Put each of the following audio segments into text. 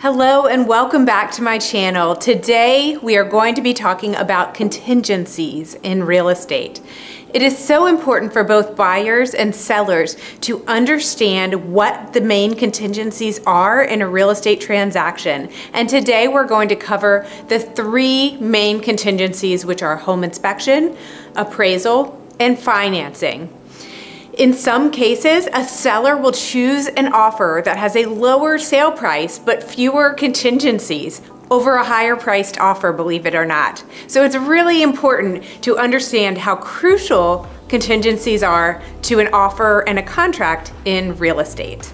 Hello and welcome back to my channel. Today we are going to be talking about contingencies in real estate. It is so important for both buyers and sellers to understand what the main contingencies are in a real estate transaction. And today we're going to cover the three main contingencies, which are home inspection, appraisal, and financing. In some cases, a seller will choose an offer that has a lower sale price but fewer contingencies over a higher priced offer, believe it or not. So it's really important to understand how crucial contingencies are to an offer and a contract in real estate.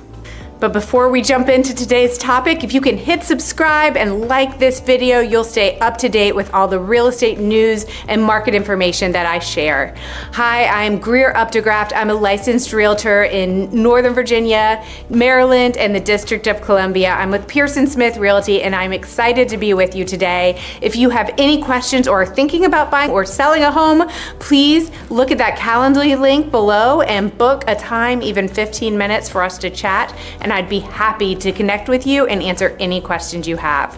But before we jump into today's topic, if you can hit subscribe and like this video, you'll stay up to date with all the real estate news and market information that I share. Hi, I'm Greer. I'm a licensed realtor in Northern Virginia, Maryland, and the District of Columbia. I'm with Pearson Smith Realty, and I'm excited to be with you today. If you have any questions or are thinking about buying or selling a home, please look at that Calendly link below and book a time, even 15 minutes, for us to chat. And I'd be happy to connect with you and answer any questions you have.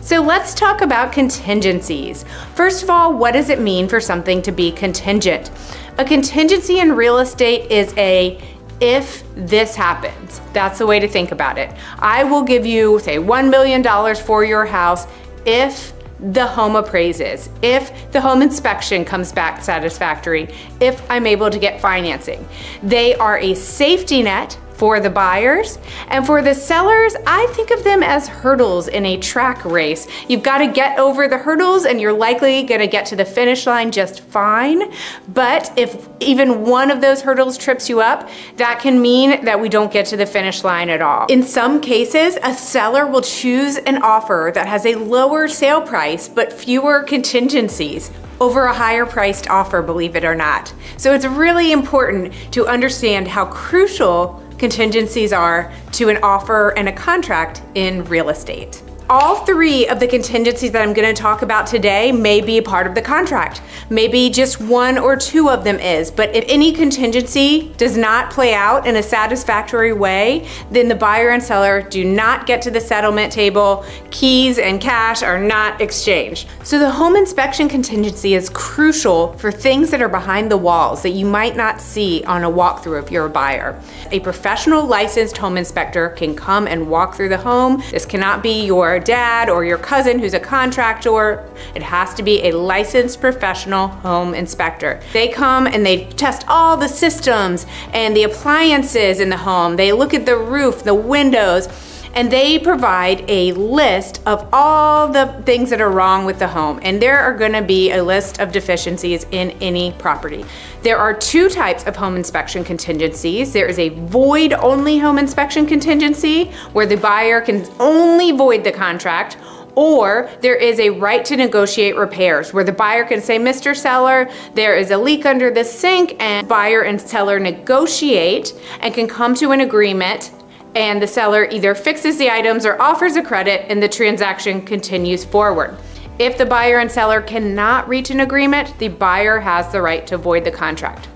So let's talk about contingencies. First of all, what does it mean for something to be contingent? A contingency in real estate is a if this happens. That's the way to think about it. I will give you, say, $1 million for your house if the home appraises, if the home inspection comes back satisfactory, if I'm able to get financing. They are a safety net for the buyers, and for the sellers, I think of them as hurdles in a track race. You've got to get over the hurdles and you're likely gonna get to the finish line just fine. But if even one of those hurdles trips you up, that can mean that we don't get to the finish line at all. In some cases, a seller will choose an offer that has a lower sale price but fewer contingencies over a higher priced offer, believe it or not. So it's really important to understand how crucial contingencies are to an offer and a contract in real estate. All three of the contingencies that I'm going to talk about today may be a part of the contract. Maybe just one or two of them is, but if any contingency does not play out in a satisfactory way, then the buyer and seller do not get to the settlement table. Keys and cash are not exchanged. So the home inspection contingency is crucial for things that are behind the walls that you might not see on a walkthrough if you're a buyer. A professional licensed home inspector can come and walk through the home. This cannot be your dad or your cousin who's a contractor. It has to be a licensed professional home inspector. They come and they test all the systems and the appliances in the home. They look at the roof, the windows, and they provide a list of all the things that are wrong with the home. And there are gonna be a list of deficiencies in any property. There are two types of home inspection contingencies. There is a void-only home inspection contingency, where the buyer can only void the contract, or there is a right to negotiate repairs, where the buyer can say, Mr. Seller, there is a leak under the sink, and buyer and seller negotiate and can come to an agreement, and the seller either fixes the items or offers a credit, and the transaction continues forward. If the buyer and seller cannot reach an agreement, the buyer has the right to void the contract.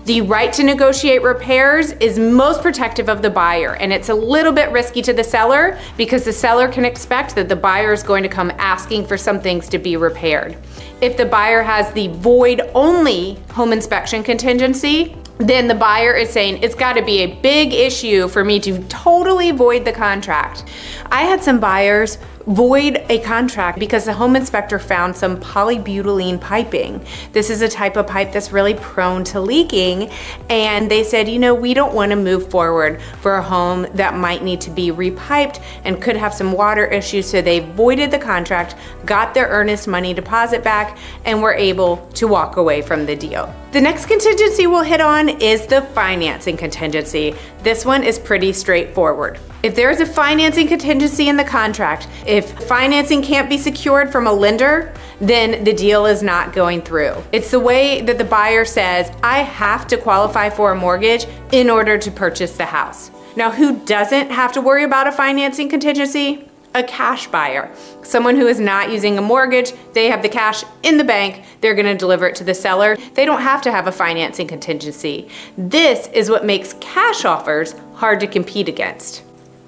The right to negotiate repairs is most protective of the buyer, and it's a little bit risky to the seller because the seller can expect that the buyer is going to come asking for some things to be repaired. If the buyer has the void-only home inspection contingency, then the buyer is saying, it's gotta be a big issue for me to totally void the contract. I had some buyers void a contract because the home inspector found some polybutylene piping. This is a type of pipe that's really prone to leaking, and they said, you know, we don't want to move forward for a home that might need to be repiped and could have some water issues, so they voided the contract, got their earnest money deposit back, and were able to walk away from the deal. The next contingency we'll hit on is the financing contingency. This one is pretty straightforward. If there is a financing contingency in the contract, if financing can't be secured from a lender, then the deal is not going through. It's the way that the buyer says, I have to qualify for a mortgage in order to purchase the house. Now, who doesn't have to worry about a financing contingency? A cash buyer. Someone who is not using a mortgage, they have the cash in the bank, they're gonna deliver it to the seller. They don't have to have a financing contingency. This is what makes cash offers hard to compete against.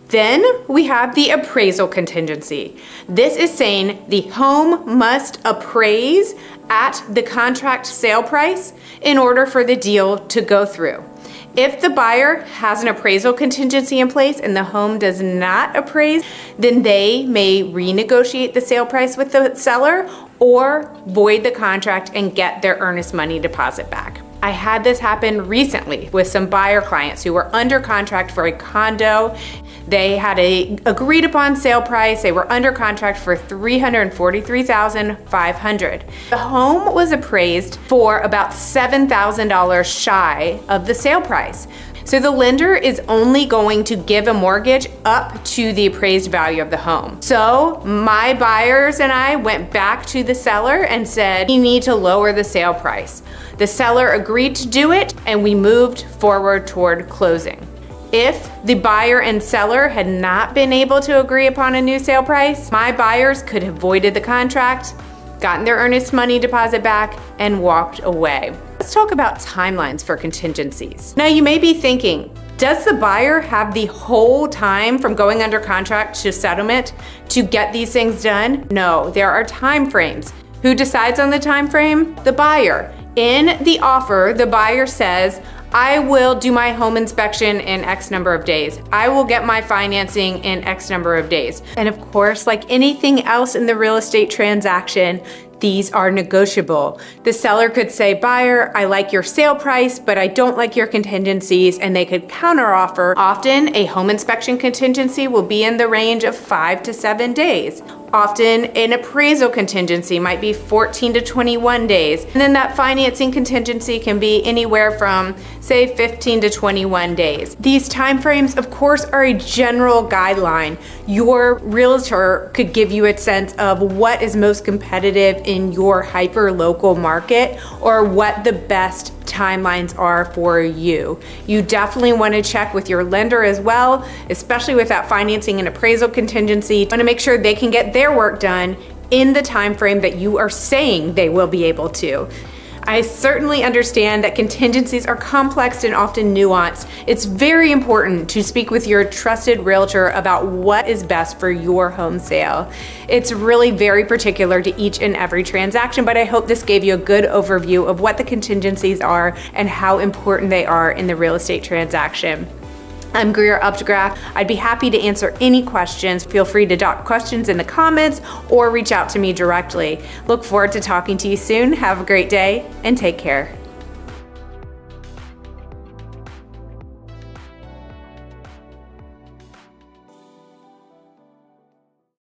Then we have the appraisal contingency. This is saying the home must appraise at the contract sale price in order for the deal to go through. If the buyer has an appraisal contingency in place and the home does not appraise, then they may renegotiate the sale price with the seller or void the contract and get their earnest money deposit back. I had this happen recently with some buyer clients who were under contract for a condo. They had a agreed upon sale price. They were under contract for $343,500. The home was appraised for about $7,000 shy of the sale price. So the lender is only going to give a mortgage up to the appraised value of the home. So my buyers and I went back to the seller and said, you need to lower the sale price. The seller agreed to do it and we moved forward toward closing. If the buyer and seller had not been able to agree upon a new sale price, my buyers could have voided the contract, gotten their earnest money deposit back, and walked away. Let's talk about timelines for contingencies. Now you may be thinking, does the buyer have the whole time from going under contract to settlement to get these things done? No, there are time frames. Who decides on the time frame? The buyer. In the offer, the buyer says, I will do my home inspection in X number of days. I will get my financing in X number of days. And of course, like anything else in the real estate transaction, these are negotiable. The seller could say, buyer, I like your sale price, but I don't like your contingencies, and they could counteroffer. Often a home inspection contingency will be in the range of 5 to 7 days. Often an appraisal contingency might be 14 to 21 days. And then that financing contingency can be anywhere from, say, 15 to 21 days. These timeframes, of course, are a general guideline. Your realtor could give you a sense of what is most competitive in your hyper-local market or what the best timelines are for you. You definitely want to check with your lender as well, especially with that financing and appraisal contingency. You want to make sure they can get their work done in the time frame that you are saying they will be able to. I certainly understand that contingencies are complex and often nuanced. It's very important to speak with your trusted realtor about what is best for your home sale. It's really very particular to each and every transaction, but I hope this gave you a good overview of what the contingencies are and how important they are in the real estate transaction. I'm Greer. I'd be happy to answer any questions. Feel free to drop questions in the comments or reach out to me directly. Look forward to talking to you soon. Have a great day and take care.